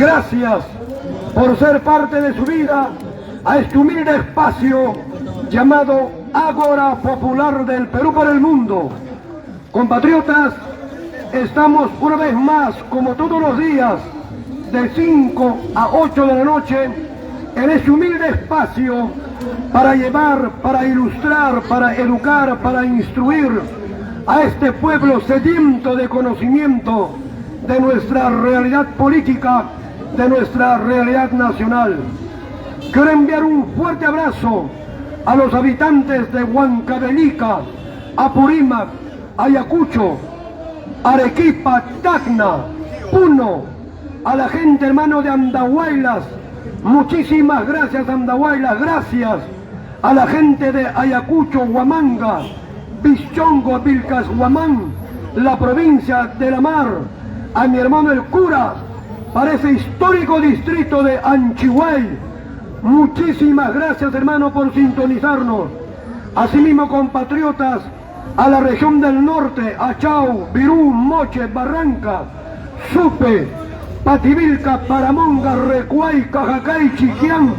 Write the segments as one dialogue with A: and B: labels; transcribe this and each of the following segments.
A: Gracias por ser parte de su vida a este humilde espacio llamado Ágora Popular del Perú para el Mundo. Compatriotas, estamos una vez más, como todos los días, de 5 a 8 de la noche, en este humilde espacio para llevar, para ilustrar, para educar, para instruir a este pueblo sediento de conocimiento de nuestra realidad política, de nuestra realidad nacional. Quiero enviar un fuerte abrazo a los habitantes de Huancavelica, Apurímac, Ayacucho, Arequipa, Tacna, Puno, a la gente hermano de Andahuaylas. Muchísimas gracias, Andahuaylas, gracias a la gente de Ayacucho, Huamanga, Pichongo, Vilcashuamán, la provincia de La Mar, a mi hermano el cura, para ese histórico distrito de Anchihuay. Muchísimas gracias, hermano, por sintonizarnos. Asimismo, compatriotas, a la región del norte, Achao, Virú, Moche, Barranca, Supe, Pativilca, Paramonga, Recuay, Cajacay, Chiquián.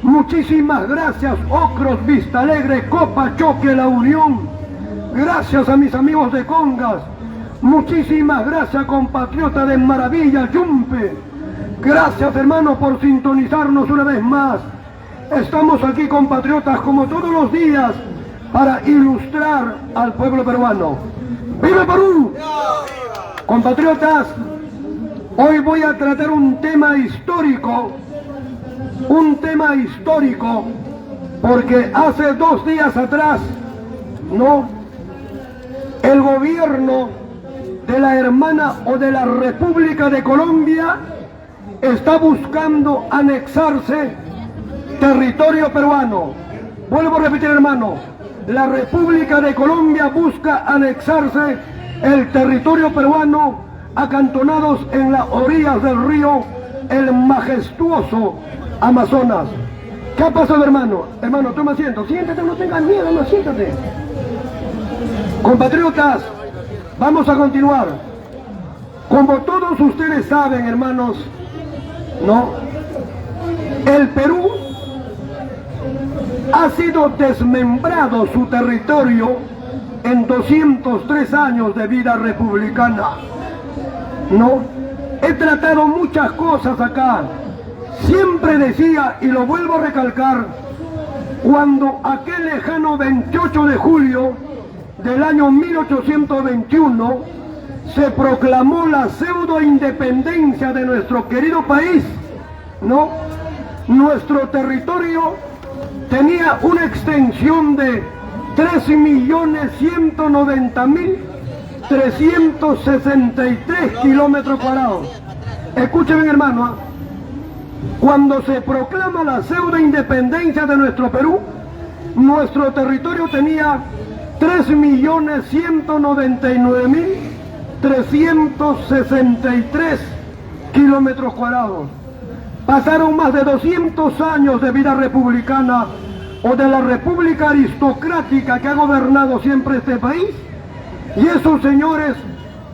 A: Muchísimas gracias, Ocros, Vista Alegre, Copa, Choque, La Unión. Gracias a mis amigos de Congas. Muchísimas gracias, compatriotas de Maravilla, Yumpe. Gracias, hermano, por sintonizarnos una vez más. Estamos aquí, compatriotas, como todos los días, para ilustrar al pueblo peruano. ¡Viva Perú! Compatriotas, hoy voy a tratar un tema histórico, porque hace 2 días atrás, el gobierno de la hermana o de la República de Colombia está buscando anexarse territorio peruano. Vuelvo a repetir, hermano, la República de Colombia busca anexarse el territorio peruano, acantonados en las orillas del río, el majestuoso Amazonas. ¿Qué ha pasado, hermano? Hermano, toma asiento, siéntate, no tengas miedo, no, siéntate. Compatriotas, vamos a continuar. Como todos ustedes saben, hermanos, el Perú ha sido desmembrado su territorio en 203 años de vida republicana. He tratado muchas cosas acá. Siempre decía, y lo vuelvo a recalcar, cuando aquel lejano 28 de julio del año 1821 se proclamó la pseudo independencia de nuestro querido país, nuestro territorio tenía una extensión de 3.190.363 kilómetros cuadrados. Escuchen, hermano, cuando se proclama la pseudo independencia de nuestro Perú, nuestro territorio tenía 3.199.363 kilómetros cuadrados. Pasaron más de 200 años de vida republicana o de la república aristocrática que ha gobernado siempre este país, y esos señores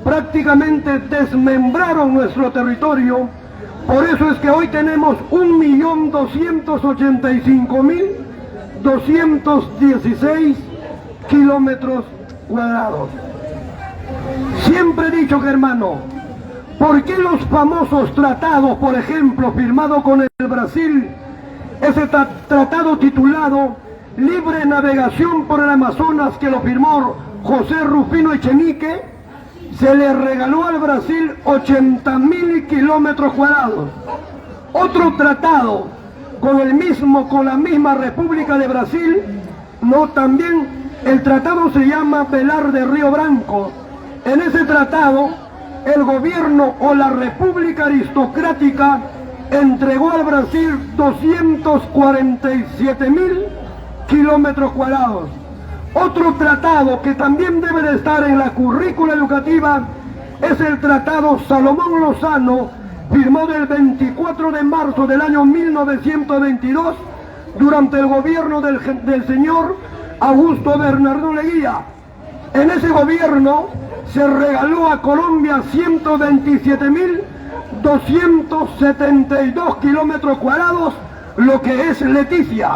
A: prácticamente desmembraron nuestro territorio. Por eso es que hoy tenemos 1.285.216 kilómetros cuadrados. Siempre he dicho que, hermano, ¿por qué los famosos tratados, por ejemplo, firmados con el Brasil, ese tratado titulado Libre Navegación por el Amazonas, que lo firmó José Rufino Echenique, se le regaló al Brasil 80.000 kilómetros cuadrados? Otro tratado con la misma República de Brasil, también el tratado se llama Velar de Río Branco. En ese tratado, el gobierno o la República aristocrática entregó al Brasil 247.000 kilómetros cuadrados. Otro tratado que también debe de estar en la currícula educativa es el Tratado Salomón Lozano, firmado el 24 de marzo del año 1922 durante el gobierno del señor Augusto Bernardo Leguía. En ese gobierno se regaló a Colombia 127.000 272 kilómetros cuadrados, lo que es Leticia.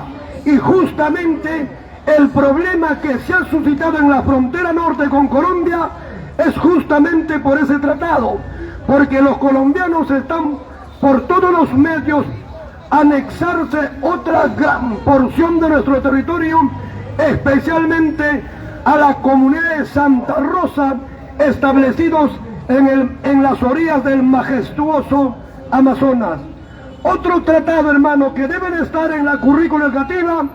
A: Y justamente el problema que se ha suscitado en la frontera norte con Colombia es justamente por ese tratado, porque los colombianos están por todos los medios anexarse otra gran porción de nuestro territorio, especialmente a la comunidad de Santa Rosa, establecidos en las orillas del majestuoso Amazonas. Otro tratado, hermano, que debe de estar en la currícula educativa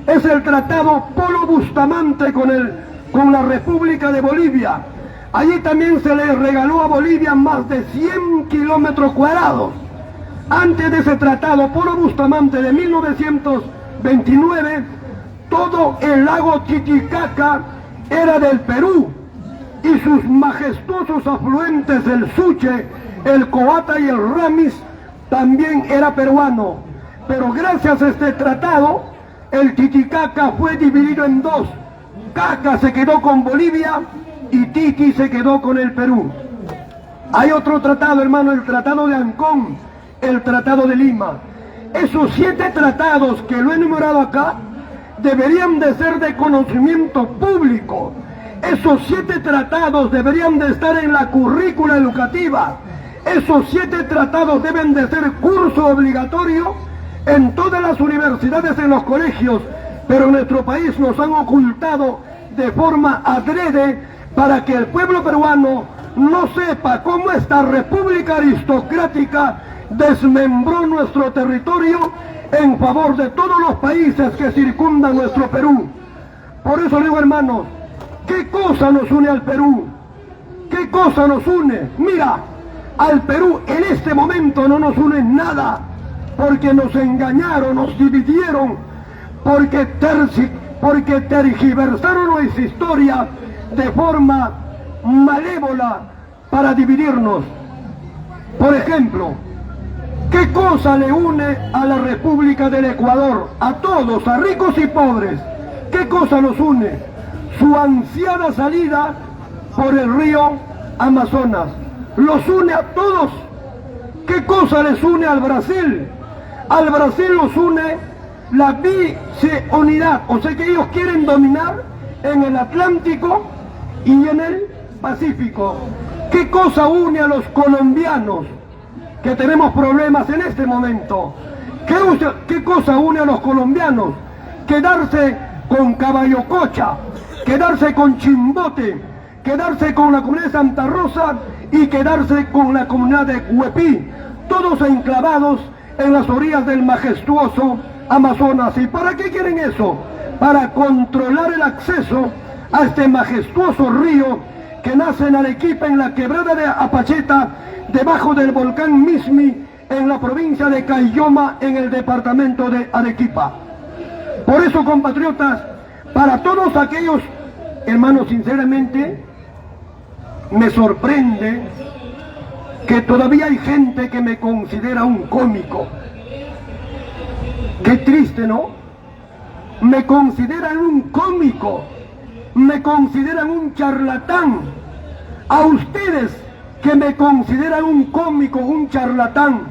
A: es el tratado Polo Bustamante con la República de Bolivia. Allí también se le regaló a Bolivia más de 100 kilómetros cuadrados. Antes de ese tratado Polo Bustamante de 1929, todo el lago Titicaca era del Perú y sus majestuosos afluentes, el Suche, el Coata y el Ramis, también era peruano. Pero gracias a este tratado, el Titicaca fue dividido en dos. Caca se quedó con Bolivia y Titi se quedó con el Perú. Hay otro tratado, hermano, el Tratado de Ancón, el Tratado de Lima. Esos 7 tratados que lo he enumerado acá deberían de ser de conocimiento público. Esos 7 tratados deberían de estar en la currícula educativa. Esos 7 tratados deben de ser curso obligatorio en todas las universidades, en los colegios, pero en nuestro país nos han ocultado de forma adrede para que el pueblo peruano no sepa cómo esta república aristocrática desmembró nuestro territorio en favor de todos los países que circundan nuestro Perú. Por eso digo, hermanos, ¿qué cosa nos une al Perú? ¿Qué cosa nos une? Mira, al Perú en este momento no nos une nada, porque nos engañaron, nos dividieron, porque tergiversaron nuestra historia de forma malévola para dividirnos. Por ejemplo, ¿qué cosa le une a la República del Ecuador? A todos, a ricos y pobres. ¿Qué cosa nos une? Su ansiada salida por el río Amazonas. Los une a todos. ¿Qué cosa les une al Brasil? Al Brasil los une la biceunidad, o sea que ellos quieren dominar en el Atlántico y en el Pacífico. ¿Qué cosa une a los colombianos que tenemos problemas en este momento? ¿Qué cosa une a los colombianos? Quedarse con Caballococha, quedarse con Chimbote, quedarse con la comunidad de Santa Rosa y quedarse con la comunidad de Huepí, todos enclavados en las orillas del majestuoso Amazonas. ¿Y para qué quieren eso? Para controlar el acceso a este majestuoso río que nace en Arequipa, en la quebrada de Apacheta, debajo del volcán Mismi, en la provincia de Caylloma, en el departamento de Arequipa. Por eso, compatriotas, para todos aquellos hermanos, sinceramente, me sorprende que todavía hay gente que me considera un cómico. Qué triste, ¿no? Me consideran un cómico, me consideran un charlatán. A ustedes que me consideran un cómico, un charlatán,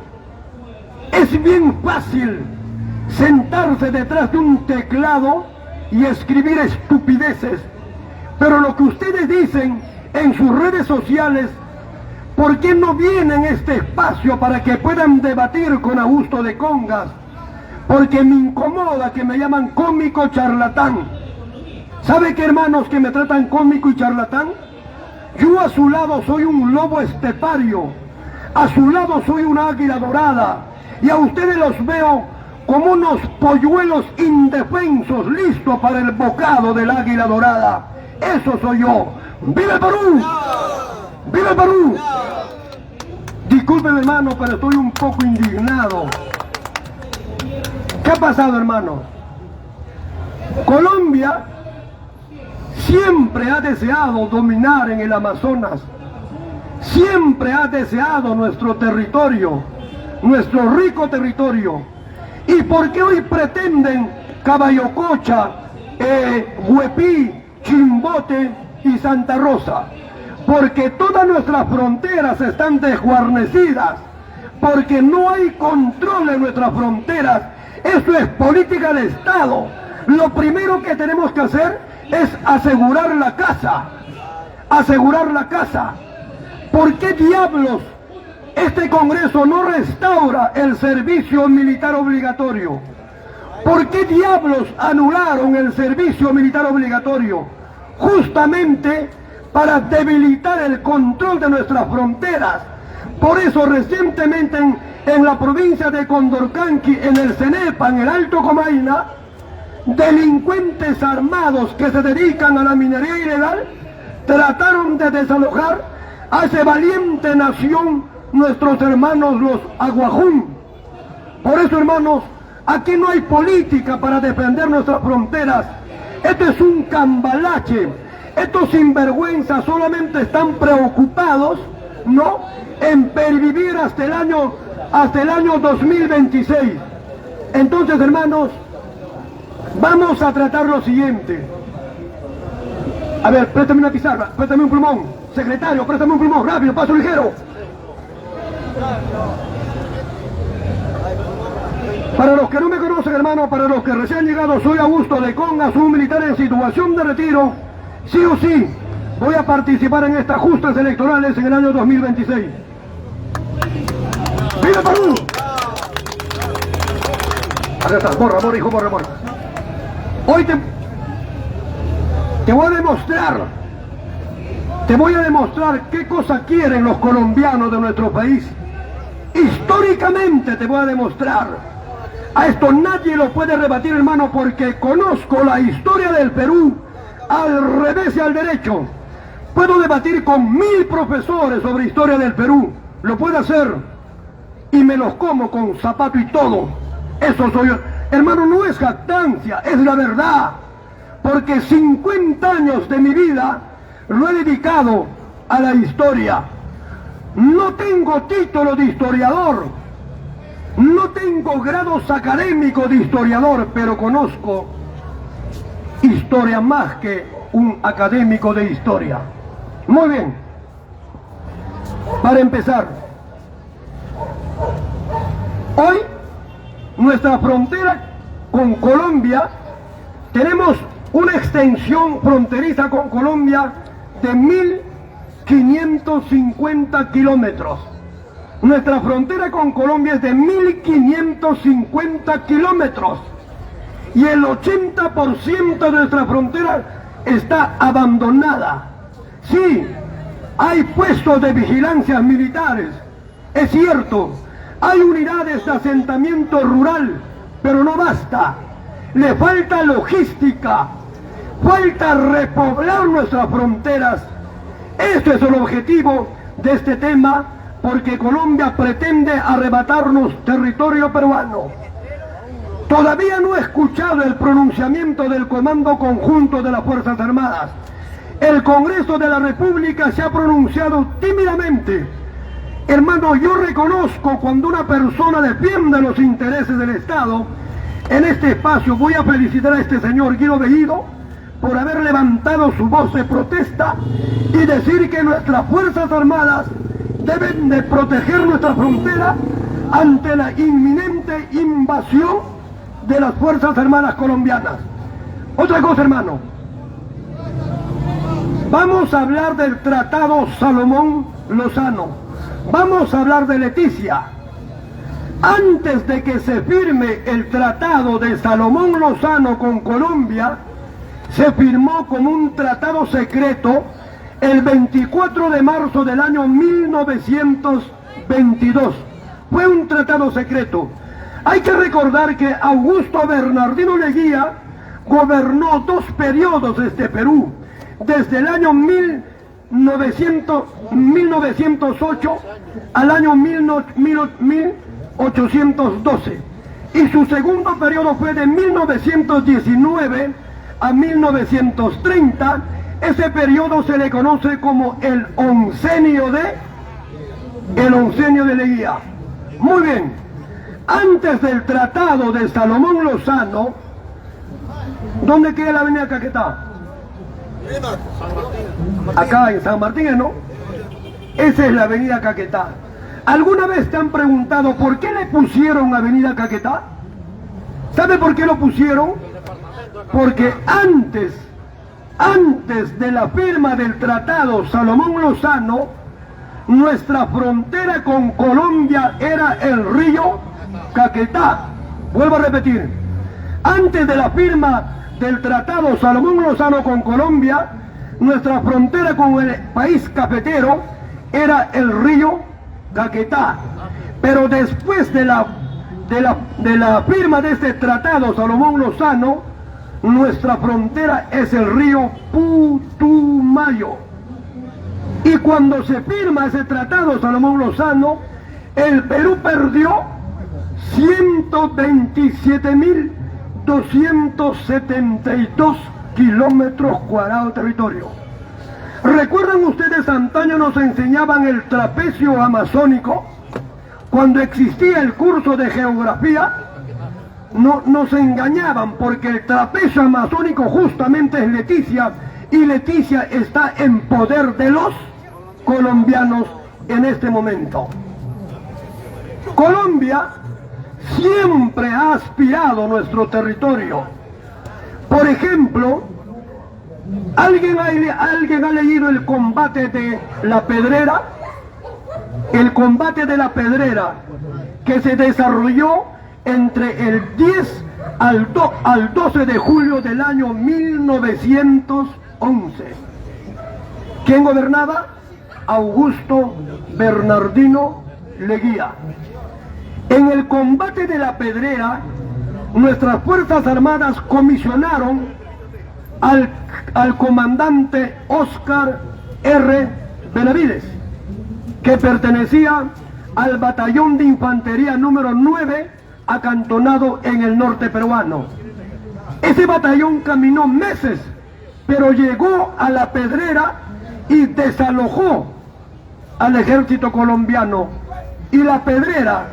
A: es bien fácil sentarse detrás de un teclado y escribir estupideces, pero lo que ustedes dicen en sus redes sociales, ¿por qué no vienen a este espacio para que puedan debatir con Augusto de Congas? Porque me incomoda que me llaman cómico charlatán. ¿Sabe qué, hermanos, que me tratan cómico y charlatán? Yo a su lado soy un lobo estepario, a su lado soy una águila dorada, y a ustedes los veo como unos polluelos indefensos listos para el bocado del águila dorada. Eso soy yo. ¡Viva el Perú! ¡Viva el Perú! Discúlpeme, hermano, pero estoy un poco indignado. ¿Qué ha pasado, hermano? Colombia siempre ha deseado dominar en el Amazonas, siempre ha deseado nuestro territorio, nuestro rico territorio. ¿Y por qué hoy pretenden Caballococha, Huepí, Chimbote y Santa Rosa? Porque todas nuestras fronteras están desguarnecidas, porque no hay control en nuestras fronteras. Eso es política de Estado. Lo primero que tenemos que hacer es asegurar la casa. Asegurar la casa. ¿Por qué diablos este Congreso no restaura el servicio militar obligatorio? ¿Por qué diablos anularon el servicio militar obligatorio? Justamente para debilitar el control de nuestras fronteras. Por eso recientemente en la provincia de Condorcanqui, en el Cenepa, en el Alto Comaina, delincuentes armados que se dedican a la minería ilegal trataron de desalojar a esa valiente nación, nuestros hermanos los Aguajún. Por eso, hermanos, aquí no hay política para defender nuestras fronteras. Esto es un cambalache. Estos sinvergüenzas solamente están preocupados, ¿no?, en pervivir hasta el año 2026. Entonces, hermanos, vamos a tratar lo siguiente. A ver, préstame una pizarra, préstame un plumón. Secretario, préstame un plumón, rápido, paso ligero. Para los que no me conocen, hermano, para los que recién han llegado, soy Augusto de Congas, un militar en situación de retiro. Sí o sí, voy a participar en estas justas electorales en el año 2026. ¡Viva Perú! Acá está, borra, hijo, borra. Hoy te voy a demostrar qué cosa quieren los colombianos de nuestro país. Históricamente te voy a demostrar. A esto nadie lo puede rebatir, hermano, porque conozco la historia del Perú al revés y al derecho. Puedo debatir con 1000 profesores sobre historia del Perú. Lo puedo hacer. Y me los como con zapato y todo. Eso soy yo. Hermano, no es jactancia, es la verdad. Porque 50 años de mi vida lo he dedicado a la historia. No tengo título de historiador, no tengo grados académicos de historiador, pero conozco historia más que un académico de historia. Muy bien. Para empezar, hoy nuestra frontera con Colombia, tenemos una extensión fronteriza con Colombia de 1550 kilómetros. Nuestra frontera con Colombia es de 1550 kilómetros. Y el 80% de nuestra frontera está abandonada. Sí, hay puestos de vigilancia militares, es cierto. Hay unidades de asentamiento rural, pero no basta. Le falta logística, falta repoblar nuestras fronteras. Este es el objetivo de este tema, porque Colombia pretende arrebatarnos territorio peruano. Todavía no he escuchado el pronunciamiento del Comando Conjunto de las Fuerzas Armadas. El Congreso de la República se ha pronunciado tímidamente. Hermano, yo reconozco cuando una persona defiende los intereses del Estado. En este espacio voy a felicitar a este señor Guido Bellido por haber levantado su voz de protesta y decir que nuestras Fuerzas Armadas deben de proteger nuestra frontera ante la inminente invasión de las Fuerzas Armadas colombianas. Otra cosa, hermano, vamos a hablar del Tratado Salomón Lozano. Vamos a hablar de Leticia. Antes de que se firme el Tratado de Salomón Lozano con Colombia, se firmó como un tratado secreto el 24 de marzo del año 1922. Fue un tratado secreto. Hay que recordar que Augusto Bernardino Leguía gobernó 2 periodos este Perú, desde el año 1908 al año 1812. Y su segundo periodo fue de 1919 a 1930. Ese periodo se le conoce como el oncenio de Leguía. Muy bien. Antes del Tratado de Salomón Lozano, ¿dónde queda la avenida Caquetá? Acá en San Martín, ¿no? Esa es la avenida Caquetá. ¿Alguna vez te han preguntado por qué le pusieron Avenida Caquetá? ¿Sabe por qué lo pusieron? Porque antes de la firma del Tratado Salomón Lozano, nuestra frontera con Colombia era el río Caquetá. Vuelvo a repetir, antes de la firma del Tratado Salomón Lozano con Colombia, nuestra frontera con el país cafetero era el río Caquetá. Pero después de la firma de este Tratado Salomón Lozano, nuestra frontera es el río Putumayo. Y cuando se firma ese Tratado Salomón Lozano, el Perú perdió 127.272 kilómetros cuadrados de territorio. ¿Recuerdan ustedes, antaño nos enseñaban el trapecio amazónico? Cuando existía el curso de geografía, no, nos engañaban porque el trapecio amazónico justamente es Leticia, y Leticia está en poder de los colombianos en este momento. Colombia siempre ha aspirado nuestro territorio. Por ejemplo, ¿alguien ha leído el combate de La Pedrera? El combate de La Pedrera, que se desarrolló entre el 10 al 12 de julio del año 1911. ¿Quién gobernaba? Augusto Bernardino Leguía. En el combate de La Pedrera, nuestras Fuerzas Armadas comisionaron al comandante Óscar R. Benavides, que pertenecía al batallón de infantería número 9, acantonado en el norte peruano. Ese batallón caminó meses, pero llegó a La Pedrera y desalojó al ejército colombiano, y La Pedrera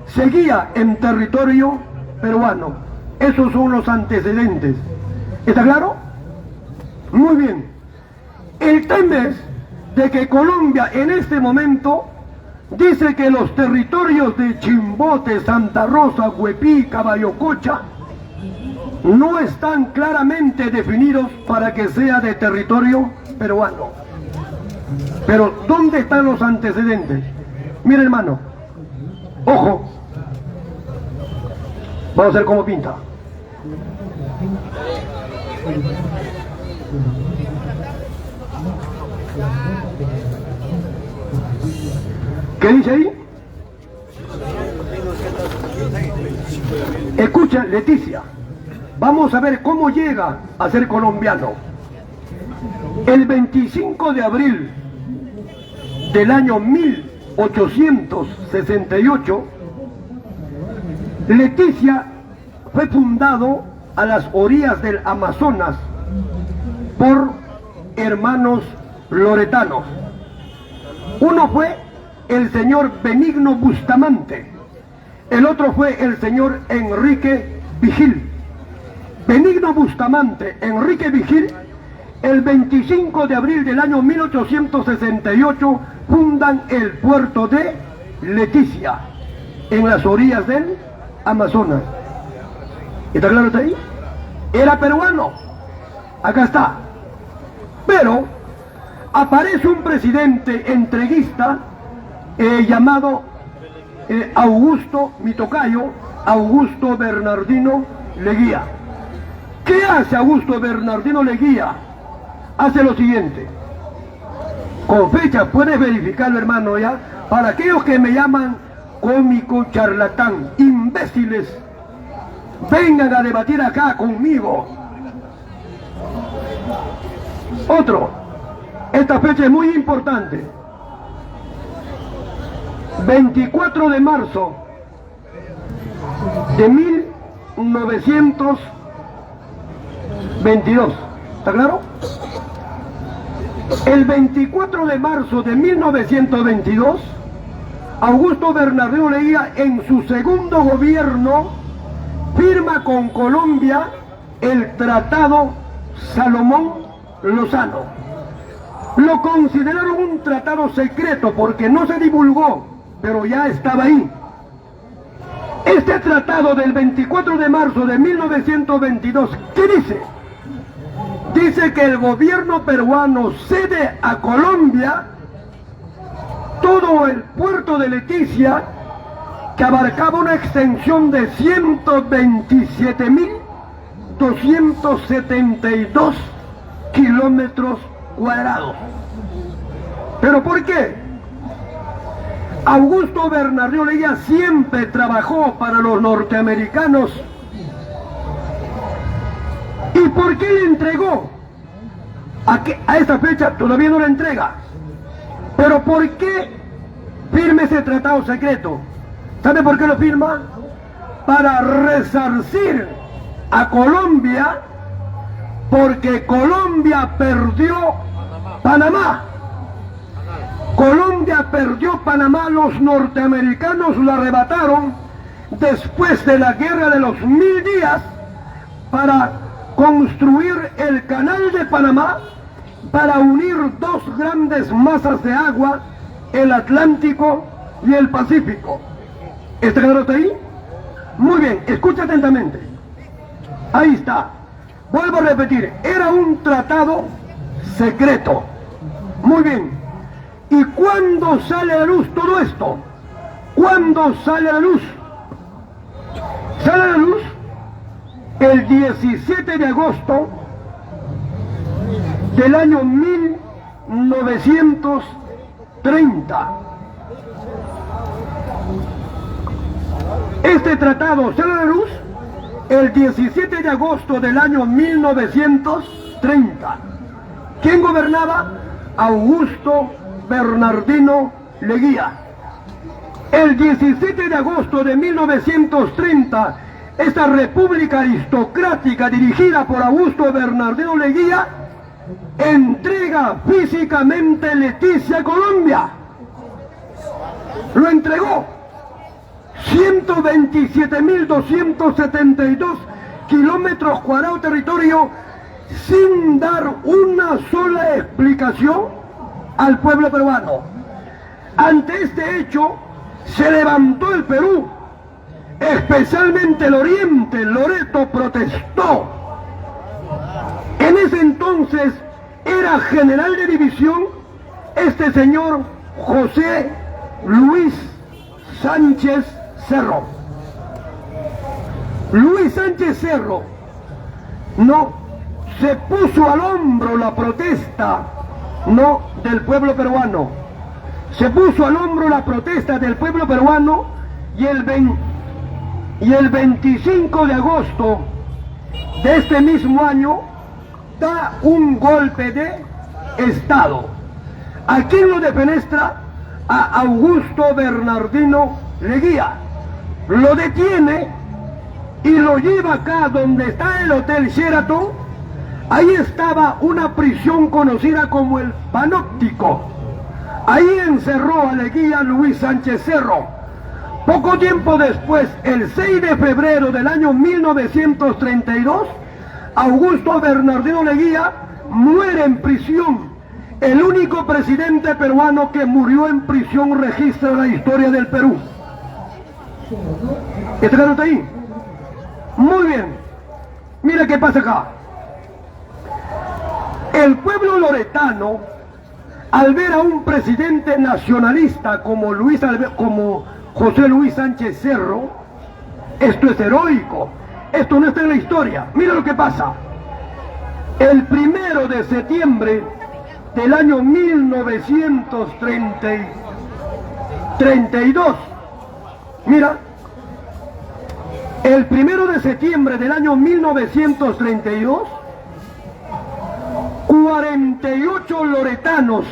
A: seguía en territorio peruano. Esos son los antecedentes. ¿Está claro? Muy bien. El tema es de que Colombia en este momento dice que los territorios de Chimbote, Santa Rosa, Huepí, Caballococha no están claramente definidos para que sea de territorio peruano. Pero ¿dónde están los antecedentes? Mira, hermano, ojo, vamos a ver cómo pinta. ¿Qué dice ahí? Escucha, Leticia, vamos a ver cómo llega a ser colombiano. El 25 de abril del año 1868, Leticia fue fundado a las orillas del Amazonas por hermanos loretanos. Uno fue el señor Benigno Bustamante, el otro fue el señor Enrique Vigil. Benigno Bustamante, Enrique Vigil, el 25 de abril del año 1868 fundan el puerto de Leticia, en las orillas del Amazonas. ¿Está claro hasta ahí? Era peruano, acá está. Pero aparece un presidente entreguista llamado Augusto, mi tocayo, Augusto Bernardino Leguía. ¿Qué hace Augusto Bernardino Leguía? Hace lo siguiente, con fecha, puedes verificarlo, hermano, ya, para aquellos que me llaman cómico, charlatán, imbéciles, vengan a debatir acá conmigo. Otro, esta fecha es muy importante, 24 de marzo de 1922, ¿está claro? El 24 de marzo de 1922, Augusto Bernardino Leguía, en su segundo gobierno, firma con Colombia el Tratado Salomón Lozano. Lo consideraron un tratado secreto porque no se divulgó pero ya estaba ahí. Este tratado del 24 de marzo de 1922, ¿qué dice? Dice que el gobierno peruano cede a Colombia todo el puerto de Leticia, que abarcaba una extensión de 127.272 kilómetros cuadrados. ¿Pero por qué? Augusto Bernardino Leguía siempre trabajó para los norteamericanos. ¿Y por qué le entregó? A esta fecha todavía no la entrega. ¿Pero por qué firma ese tratado secreto? ¿Sabe por qué lo firma? Para resarcir a Colombia, porque Colombia perdió Panamá. Colombia perdió Panamá, los norteamericanos lo arrebataron después de la guerra de los 1000 días para construir el canal de Panamá, para unir dos grandes masas de agua, el Atlántico y el Pacífico. ¿Está claro hasta ahí? Muy bien, escucha atentamente. Ahí está. Vuelvo a repetir, era un tratado secreto. Muy bien. ¿Y cuándo sale a la luz todo esto? ¿Cuándo sale a la luz? Sale a la luz el 17 de agosto del año 1930. Este tratado sale a la luz el 17 de agosto del año 1930. ¿Quién gobernaba? Augusto Bernardino Leguía. El 17 de agosto de 1930, esta república aristocrática dirigida por Augusto Bernardino Leguía entrega físicamente Leticia a Colombia. Lo entregó. 127.272 kilómetros cuadrados de territorio sin dar una sola explicación al pueblo peruano. Ante este hecho se levantó el Perú, especialmente el oriente. Loreto protestó. En ese entonces era general de división este señor José Luis Sánchez Cerro. Luis Sánchez Cerro no se puso al hombro la protesta del pueblo peruano. Se puso al hombro la protesta del pueblo peruano y el 25 de agosto de este mismo año da un golpe de Estado. ¿A quién lo defenestra? A Augusto Bernardino Leguía. Lo detiene y lo lleva acá donde está el Hotel Sheraton. Ahí estaba una prisión conocida como el Panóptico. Ahí encerró a Leguía Luis Sánchez Cerro. Poco tiempo después, el 6 de febrero del año 1932, Augusto Bernardino Leguía muere en prisión. El único presidente peruano que murió en prisión registra la historia del Perú. ¿Está claro hasta ahí? Muy bien. Mira qué pasa acá. El pueblo loretano, al ver a un presidente nacionalista como José Luis Sánchez Cerro, esto es heroico, esto no está en la historia. Mira lo que pasa. El 1 de septiembre del año 1932, mira, el 1 de septiembre del año 1932, 48 loretanos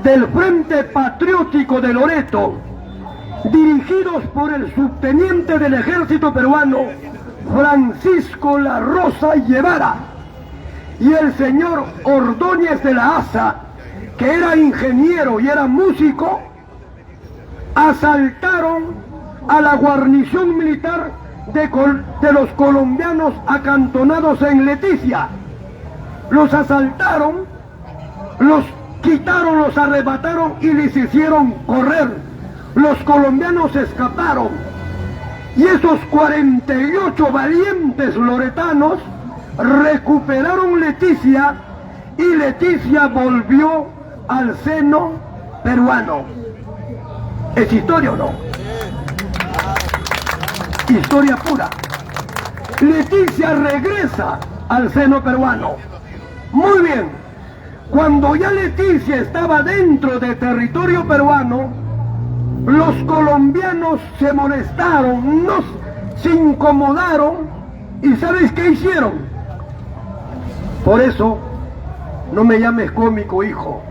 A: del Frente Patriótico de Loreto, dirigidos por el subteniente del ejército peruano Francisco La Rosa Guevara y el señor Ordóñez de la Asa, que era ingeniero y era músico, asaltaron a la guarnición militar de los colombianos acantonados en Leticia. Los asaltaron, los quitaron, los arrebataron y les hicieron correr. los colombianos escaparon y esos 48 valientes loretanos recuperaron Leticia y Leticia volvió al seno peruano. ¿Es historia o no? Historia pura. Leticia regresa al seno peruano. Muy bien. Cuando ya Leticia estaba dentro de territorio peruano, los colombianos se molestaron, se incomodaron y ¿sabes qué hicieron? Por eso, no me llames cómico, hijo.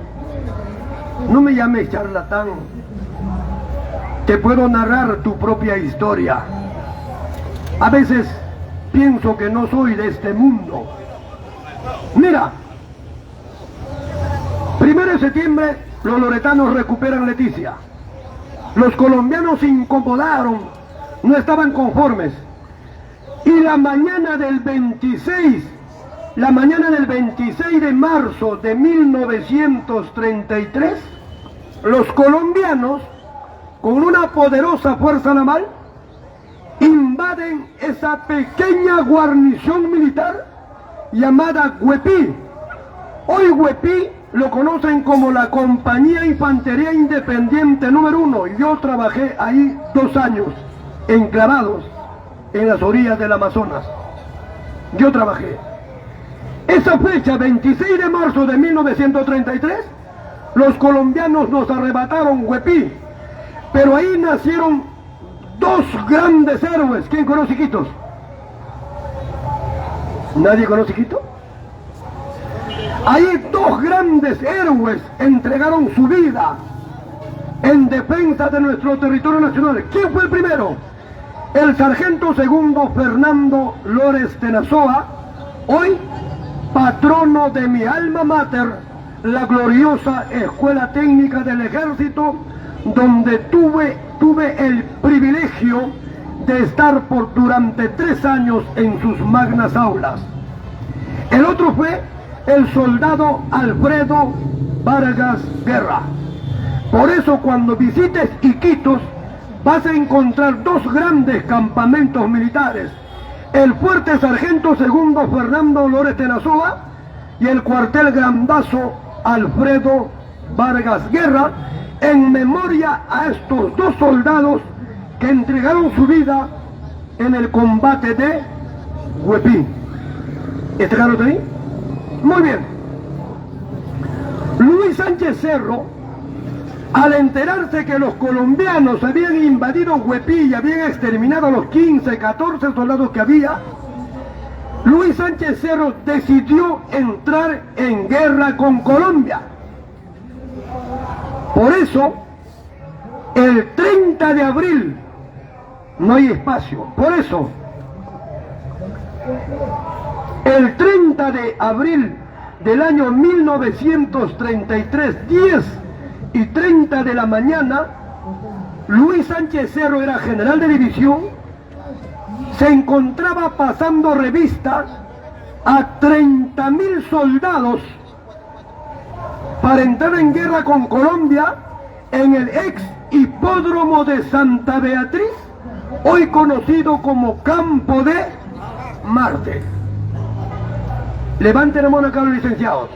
A: No me llames charlatán. Te puedo narrar tu propia historia. A veces pienso que no soy de este mundo. Mira, 1 de septiembre los loretanos recuperan Leticia. Los colombianos se incomodaron, no estaban conformes. Y la mañana del 26 de marzo de 1933, los colombianos, con una poderosa fuerza naval, invaden esa pequeña guarnición militar llamada Huepí. Hoy Huepí lo conocen como la Compañía Infantería Independiente número 1. Yo trabajé ahí 2 años, enclavados en las orillas del Amazonas. Yo trabajé. Esa fecha, 26 de marzo de 1933, los colombianos nos arrebataron Huepí. Pero ahí nacieron 2 grandes héroes. ¿Quién conoce Iquitos? ¿Nadie conoce Iquitos? Ahí 2 grandes héroes entregaron su vida en defensa de nuestro territorio nacional. ¿Quién fue el primero? El sargento segundo Fernando Lores Tenazoa, hoy patrono de mi alma mater, la gloriosa Escuela Técnica del Ejército, donde tuve el privilegio de estar durante 3 años en sus magnas aulas. El otro fue el soldado Alfredo Vargas Guerra. Por eso cuando visites Iquitos vas a encontrar 2 grandes campamentos militares: el fuerte sargento segundo Fernando Lores Tenazoa y el cuartel grandazo Alfredo Vargas Guerra, en memoria a estos 2 soldados que entregaron su vida en el combate de Huepí. ¿Está claro ahí? Muy bien. Luis Sánchez Cerro, al enterarse que los colombianos habían invadido Huepí y habían exterminado a los 15, 14 soldados que había, Luis Sánchez Cerro decidió entrar en guerra con Colombia. Por eso, el 30 de abril, no hay espacio, por eso, el 30 de abril del año 1933, 10:30 de la mañana, Luis Sánchez Cerro era general de división, se encontraba pasando revistas a 30.000 soldados para entrar en guerra con Colombia en el ex hipódromo de Santa Beatriz, hoy conocido como Campo de Marte. Levanten la mano acá los licenciados.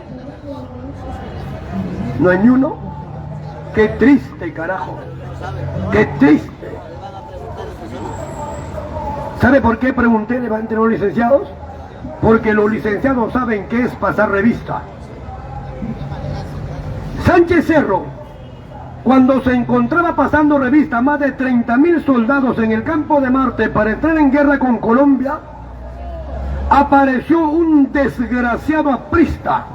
A: ¿No hay ni uno? ¡Qué triste, carajo! ¡Qué triste! ¿Sabe por qué pregunté levanten los licenciados? Porque los licenciados saben qué es pasar revista. Sánchez Cerro, cuando se encontraba pasando revista a más de 30.000 soldados en el Campo de Marte para entrar en guerra con Colombia, apareció un desgraciado aprista.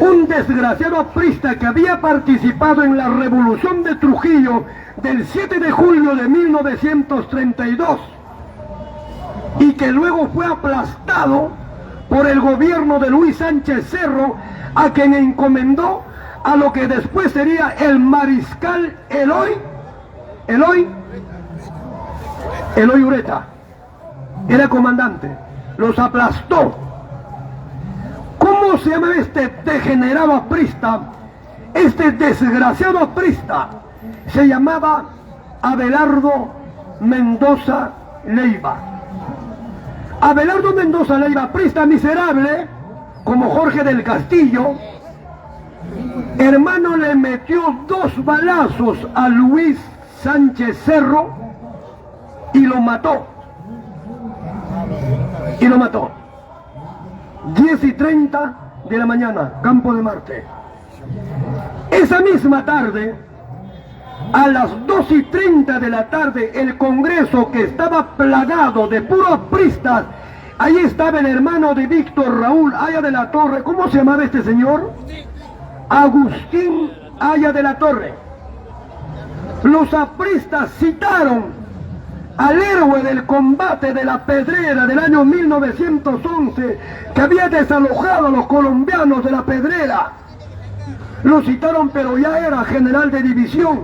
A: Un desgraciado aprista que había participado en la revolución de Trujillo del 7 de julio de 1932 y que luego fue aplastado por el gobierno de Luis Sánchez Cerro, a quien encomendó a lo que después sería el mariscal Eloy Ureta. Era comandante, los aplastó. ¿Cómo se llama este degenerado aprista? Este desgraciado aprista se llamaba Abelardo Mendoza Leiva. Abelardo Mendoza Leiva, aprista miserable, como Jorge del Castillo, hermano, le metió 2 balazos a Luis Sánchez Cerro y lo mató. 10:30 de la mañana, Campo de Marte. Esa misma tarde, a las 2:30 de la tarde, el Congreso, que estaba plagado de puros apristas, ahí estaba el hermano de Víctor Raúl Haya de la Torre. ¿Cómo se llamaba este señor? Agustín Haya de la Torre. Los apristas citaron al héroe del combate de la Pedrera del año 1911, que había desalojado a los colombianos de la Pedrera. Lo citaron, pero ya era general de división,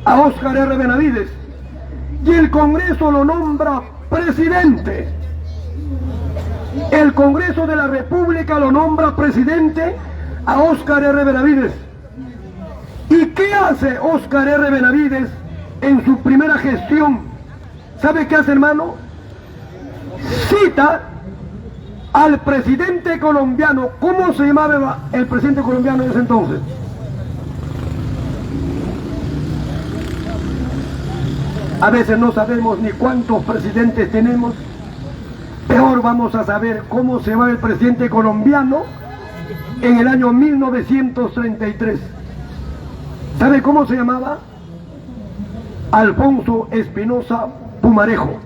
A: a Óscar R. Benavides. Y el Congreso lo nombra presidente. El Congreso de la República lo nombra presidente a Óscar R. Benavides. ¿Y qué hace Óscar R. Benavides en su primera gestión? ¿Sabe qué hace, hermano? Cita al presidente colombiano. ¿Cómo se llamaba el presidente colombiano en ese entonces? A veces no sabemos ni cuántos presidentes tenemos. Peor vamos a saber cómo se llamaba el presidente colombiano en el año 1933. ¿Sabe cómo se llamaba? Alfonso Espinosa Pumarejo.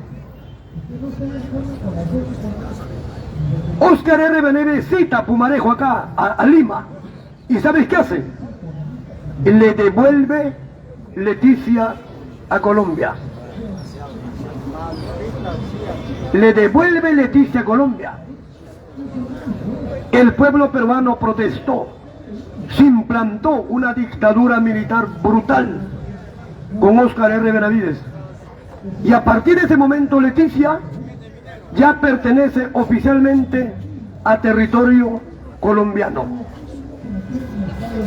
A: Óscar R. Benavides cita a Pumarejo acá, a Lima. ¿Y sabes qué hace? Le devuelve Leticia a Colombia. Le devuelve Leticia a Colombia. El pueblo peruano protestó. Se implantó una dictadura militar brutal con Óscar R. Benavides. Y a partir de ese momento Leticia ya pertenece oficialmente a territorio colombiano.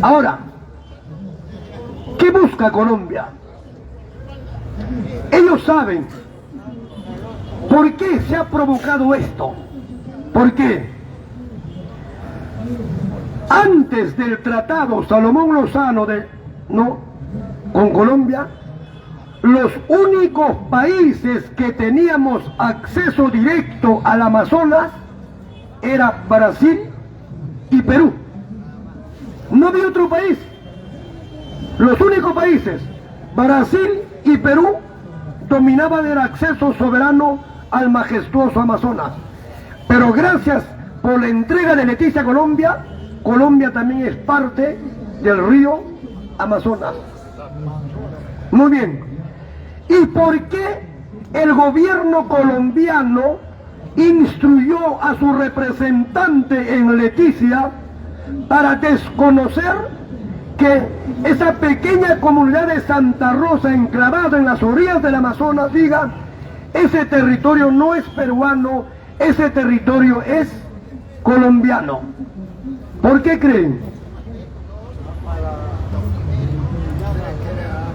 A: Ahora, ¿qué busca Colombia? Ellos saben por qué se ha provocado esto. ¿Por qué? Antes del tratado Salomón Lozano con Colombia, los únicos países que teníamos acceso directo al Amazonas era Brasil y Perú. No había otro país. Los únicos países, Brasil y Perú, dominaban el acceso soberano al majestuoso Amazonas. Pero gracias por la entrega de Leticia a Colombia, Colombia también es parte del río Amazonas. Muy bien. ¿Y por qué el gobierno colombiano instruyó a su representante en Leticia para desconocer que esa pequeña comunidad de Santa Rosa, enclavada en las orillas del Amazonas, diga: ese territorio no es peruano, ese territorio es colombiano? ¿Por qué creen?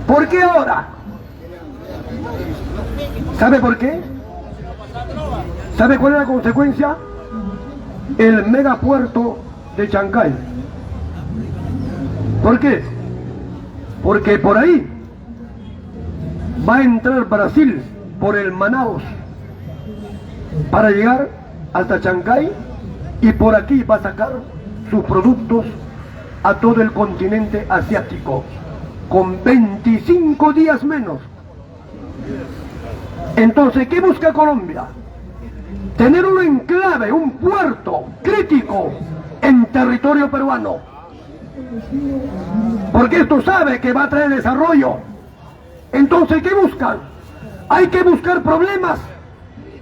A: ¿Por qué ahora? ¿Sabe por qué? ¿Sabe cuál es la consecuencia? El megapuerto de Chancay. ¿Por qué? Porque por ahí va a entrar Brasil por el Manaos para llegar hasta Chancay, y por aquí va a sacar sus productos a todo el continente asiático con 25 días menos. Entonces, ¿qué busca Colombia? Tener un enclave, un puerto crítico en territorio peruano, porque esto sabe que va a traer desarrollo. Entonces, ¿qué buscan? Hay que buscar problemas.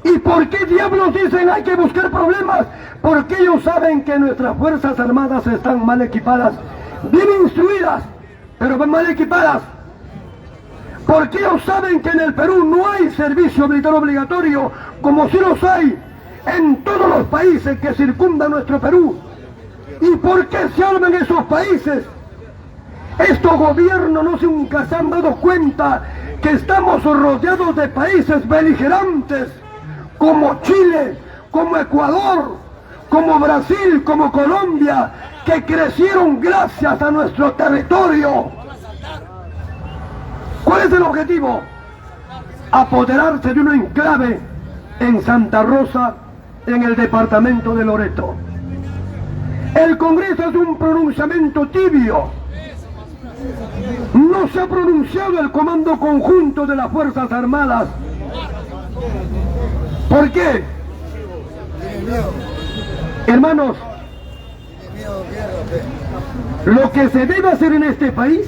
A: ¿Y por qué diablos dicen hay que buscar problemas? Porque ellos saben que nuestras fuerzas armadas están mal equipadas, bien instruidas, pero mal equipadas. Porque ellos saben que en el Perú no hay servicio militar obligatorio, como si los hay en todos los países que circundan nuestro Perú. ¿Y por qué se arman esos países? Estos gobiernos nunca se han dado cuenta que estamos rodeados de países beligerantes como Chile, como Ecuador, como Brasil, como Colombia, que crecieron gracias a nuestro territorio. ¿Cuál es el objetivo? Apoderarse de un enclave en Santa Rosa, en el departamento de Loreto. El Congreso hace un pronunciamiento tibio. No se ha pronunciado el Comando Conjunto de las Fuerzas Armadas. ¿Por qué? Hermanos, lo que se debe hacer en este país,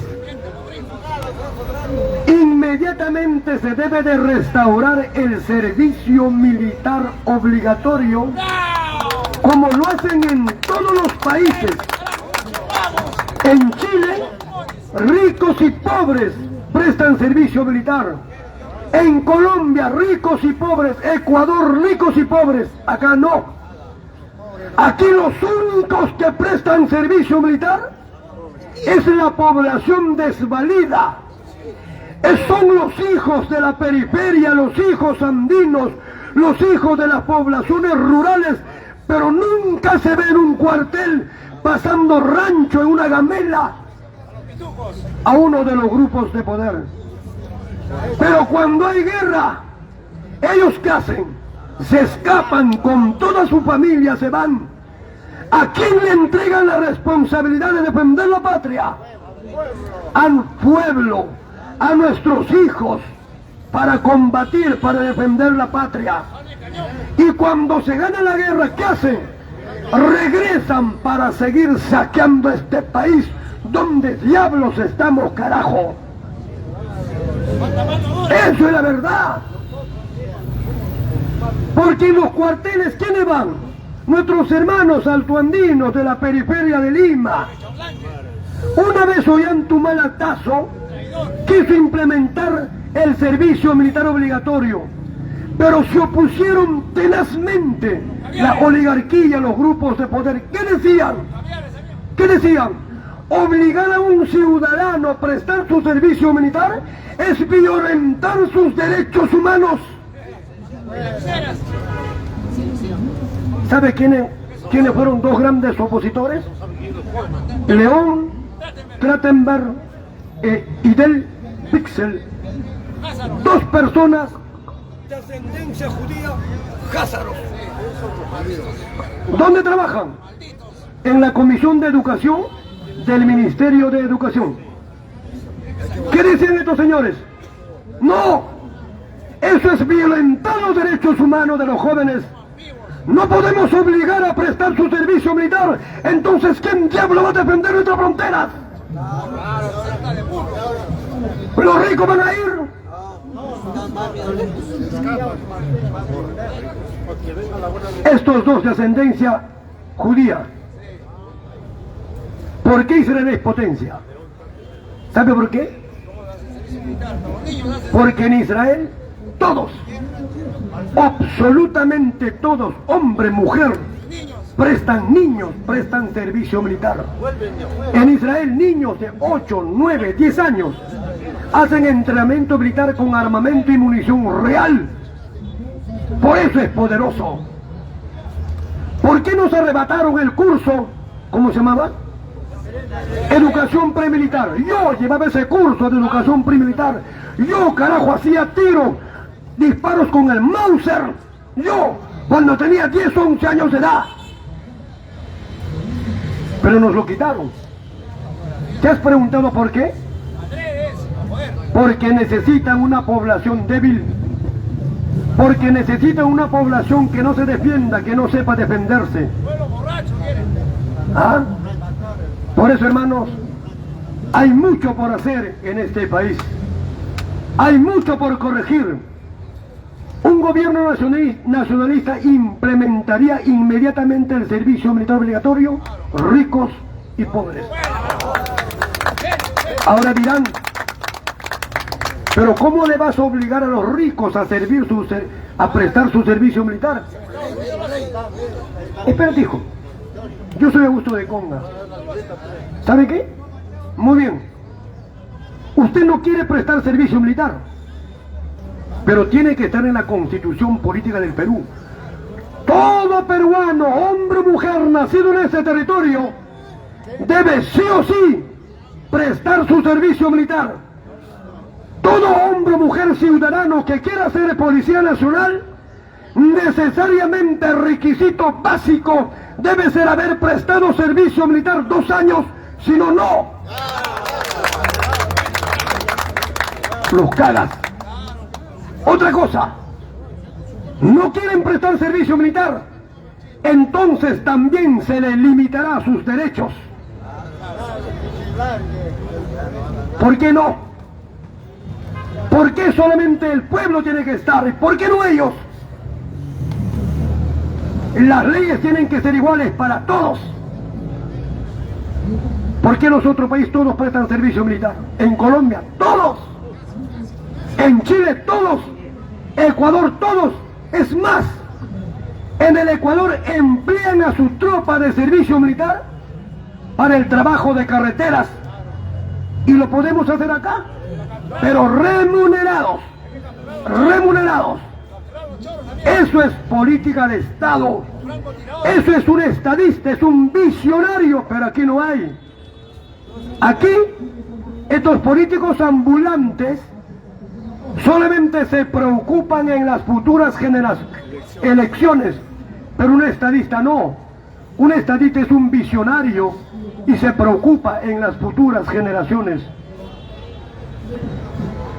A: inmediatamente se debe de restaurar el servicio militar obligatorio, como lo hacen en todos los países. En Chile, ricos y pobres prestan servicio militar. En Colombia, ricos y pobres. Ecuador, ricos y pobres. Acá no. Aquí los únicos que prestan servicio militar es la población desvalida. Son los hijos de la periferia, los hijos andinos, los hijos de las poblaciones rurales, pero nunca se ve en un cuartel pasando rancho en una gamela a uno de los grupos de poder. Pero cuando hay guerra, ¿ellos qué hacen? Se escapan con toda su familia, se van. ¿A quién le entregan la responsabilidad de defender la patria? Al pueblo, a nuestros hijos, para combatir, para defender la patria. Y cuando se gana la guerra, ¿qué hacen? Regresan para seguir saqueando este país. ¿Dónde diablos estamos, carajo? Eso es la verdad. Porque en los cuarteles, ¿quiénes van? Nuestros hermanos altoandinos de la periferia de Lima. Una vez Ollantaytamala quiso implementar el servicio militar obligatorio, pero se opusieron tenazmente la oligarquía, los grupos de poder. ¿Qué decían? ¿Qué decían? Obligar a un ciudadano a prestar su servicio militar es violentar sus derechos humanos. ¿Sabe quiénes fueron dos grandes opositores? León Trachtenberg y Del Pixel. Dos personas de ascendencia judía, házaros. ¿Dónde trabajan? En la Comisión de Educación del Ministerio de Educación. ¿Qué dicen estos señores? ¡No! Eso es violentar los derechos humanos de los jóvenes. No podemos obligar a prestar su servicio militar. Entonces, ¿quién diablo va a defender nuestras fronteras? ¿Los ricos van a ir? Estos dos de ascendencia judía. ¿Por qué Israel es potencia? ¿Sabe por qué? Porque en Israel todos, absolutamente todos, hombre, mujer, prestan servicio militar. En Israel niños de 8, 9, 10 años hacen entrenamiento militar con armamento y munición real. Por eso es poderoso. ¿Por qué nos arrebataron el curso? ¿Cómo se llamaba? Educación premilitar. Yo llevaba ese curso de educación premilitar. Yo, carajo, hacía tiros, disparos con el Mauser. Yo, cuando tenía 10, 11 años de edad. Pero nos lo quitaron. ¿Te has preguntado por qué? Porque necesitan una población débil. Porque necesitan una población que no se defienda, que no sepa defenderse. ¿Ah? Por eso, hermanos, hay mucho por hacer en este país. Hay mucho por corregir. Un gobierno nacionalista implementaría inmediatamente el servicio militar obligatorio, ricos y pobres. Ahora dirán, pero ¿cómo le vas a obligar a los ricos a prestar su servicio militar? Espérate, hijo. Yo soy Augusto de Conga. ¿Sabe qué? Muy bien. Usted no quiere prestar servicio militar, pero tiene que estar en la constitución política del Perú. Todo peruano, hombre o mujer, nacido en ese territorio, debe sí o sí prestar su servicio militar. Todo hombre o mujer ciudadano que quiera ser policía nacional, necesariamente requisito básico debe ser haber prestado servicio militar 2 años, si no, no. Los cagas. Otra cosa, no quieren prestar servicio militar, entonces también se les limitará sus derechos. ¿Por qué no? ¿Por qué solamente el pueblo tiene que estar? ¿Por qué no ellos? Las leyes tienen que ser iguales para todos. ¿Por qué en los otros países todos prestan servicio militar? En Colombia, todos. En Chile, todos. Ecuador, todos. Es más, en el Ecuador emplean a su tropa de servicio militar para el trabajo de carreteras. Y lo podemos hacer acá, pero remunerados. Remunerados. Eso es política de Estado. Eso es un estadista, es un visionario, pero aquí no hay. Aquí, estos políticos ambulantes solamente se preocupan en las futuras elecciones, pero un estadista no. Un estadista es un visionario y se preocupa en las futuras generaciones.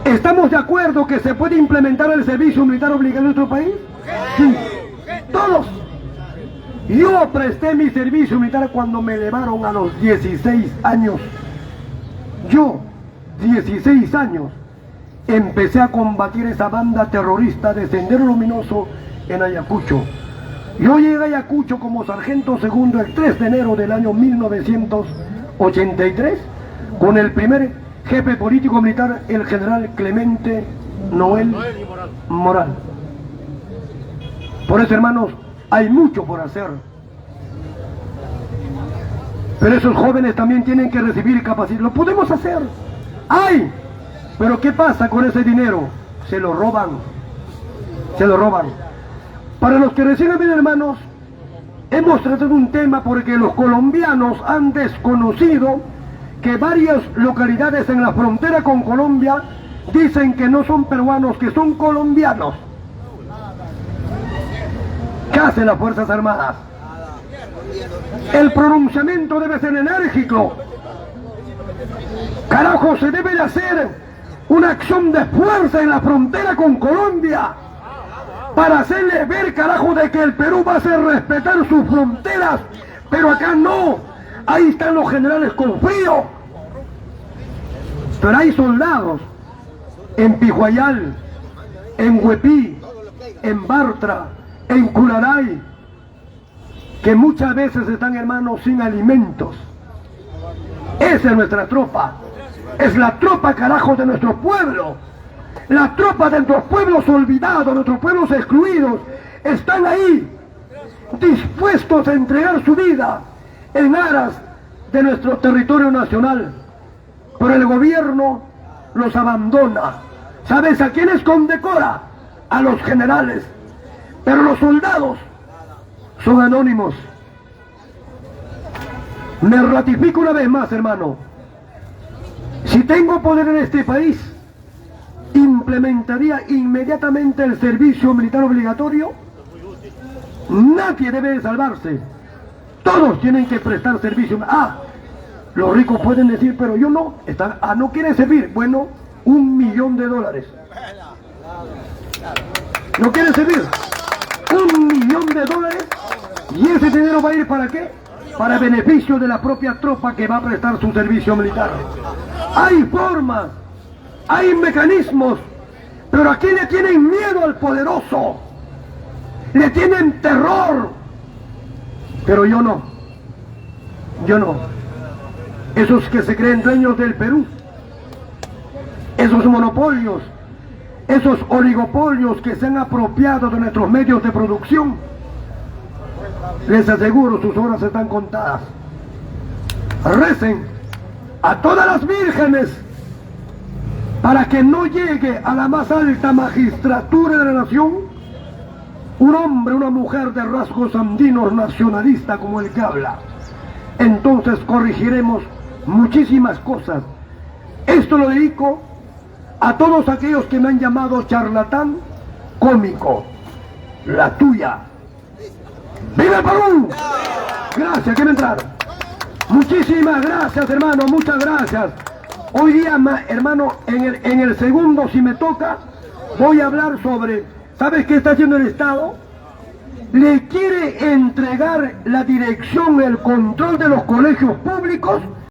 A: ¿Estamos de acuerdo que se puede implementar el servicio militar obligatorio en nuestro país? Sí, todos. Yo presté mi servicio militar cuando me elevaron a los 16 años. Yo, 16 años, empecé a combatir esa banda terrorista de Sendero Luminoso en Ayacucho. Yo llegué a Ayacucho como sargento segundo el 3 de enero del año 1983 con el primer jefe político militar, el general Clemente Noel Moral. Por eso, hermanos, hay mucho por hacer. Pero esos jóvenes también tienen que recibir capacitación. Lo podemos hacer. ¡Ay! Pero ¿qué pasa con ese dinero? Se lo roban. Se lo roban. Para los que recién vienen, hermanos, hemos tratado un tema porque los colombianos han desconocido que varias localidades en la frontera con Colombia dicen que no son peruanos, que son colombianos. ¿Qué hacen las Fuerzas Armadas? El pronunciamiento debe ser enérgico. Carajo, se debe de hacer una acción de fuerza en la frontera con Colombia para hacerle ver, carajo, de que el Perú va a hacer respetar sus fronteras, pero acá no. Ahí están los generales con frío. Pero hay soldados en Pijuayal, en Huepí, en Bartra, en Curaray, que muchas veces están, hermanos, sin alimentos. Esa es nuestra tropa. Es la tropa, carajo, de nuestro pueblo. La tropa de nuestros pueblos olvidados, nuestros pueblos excluidos, están ahí, dispuestos a entregar su vida en aras de nuestro territorio nacional. Pero el gobierno los abandona. ¿Sabes a quiénes condecora? A los generales. Pero los soldados son anónimos. Me ratifico una vez más, hermano. Si tengo poder en este país, implementaría inmediatamente el servicio militar obligatorio. Nadie debe de salvarse. Todos tienen que prestar servicio. Los ricos pueden decir, pero yo no. No quieren servir. Bueno, $1.000.000. ¿No quieren servir? $1.000.000. ¿Y ese dinero va a ir para qué? Para beneficio de la propia tropa que va a prestar su servicio militar. Hay formas, hay mecanismos, pero aquí le tienen miedo al poderoso, le tienen terror. Pero yo no. Esos que se creen dueños del Perú, esos monopolios, esos oligopolios que se han apropiado de nuestros medios de producción, les aseguro, sus horas están contadas. Recen a todas las vírgenes para que no llegue a la más alta magistratura de la nación un hombre, una mujer de rasgos andinos nacionalista como el que habla. Entonces corregiremos muchísimas cosas. Esto lo dedico a todos aquellos que me han llamado charlatán cómico. La tuya. ¡Viva el Perú! Gracias, quiero entrar. Muchísimas gracias, hermano, muchas gracias. Hoy día, hermano, en el segundo, si me toca, voy a hablar sobre, ¿sabes qué está haciendo el Estado? Le quiere entregar la dirección, el control de los colegios públicos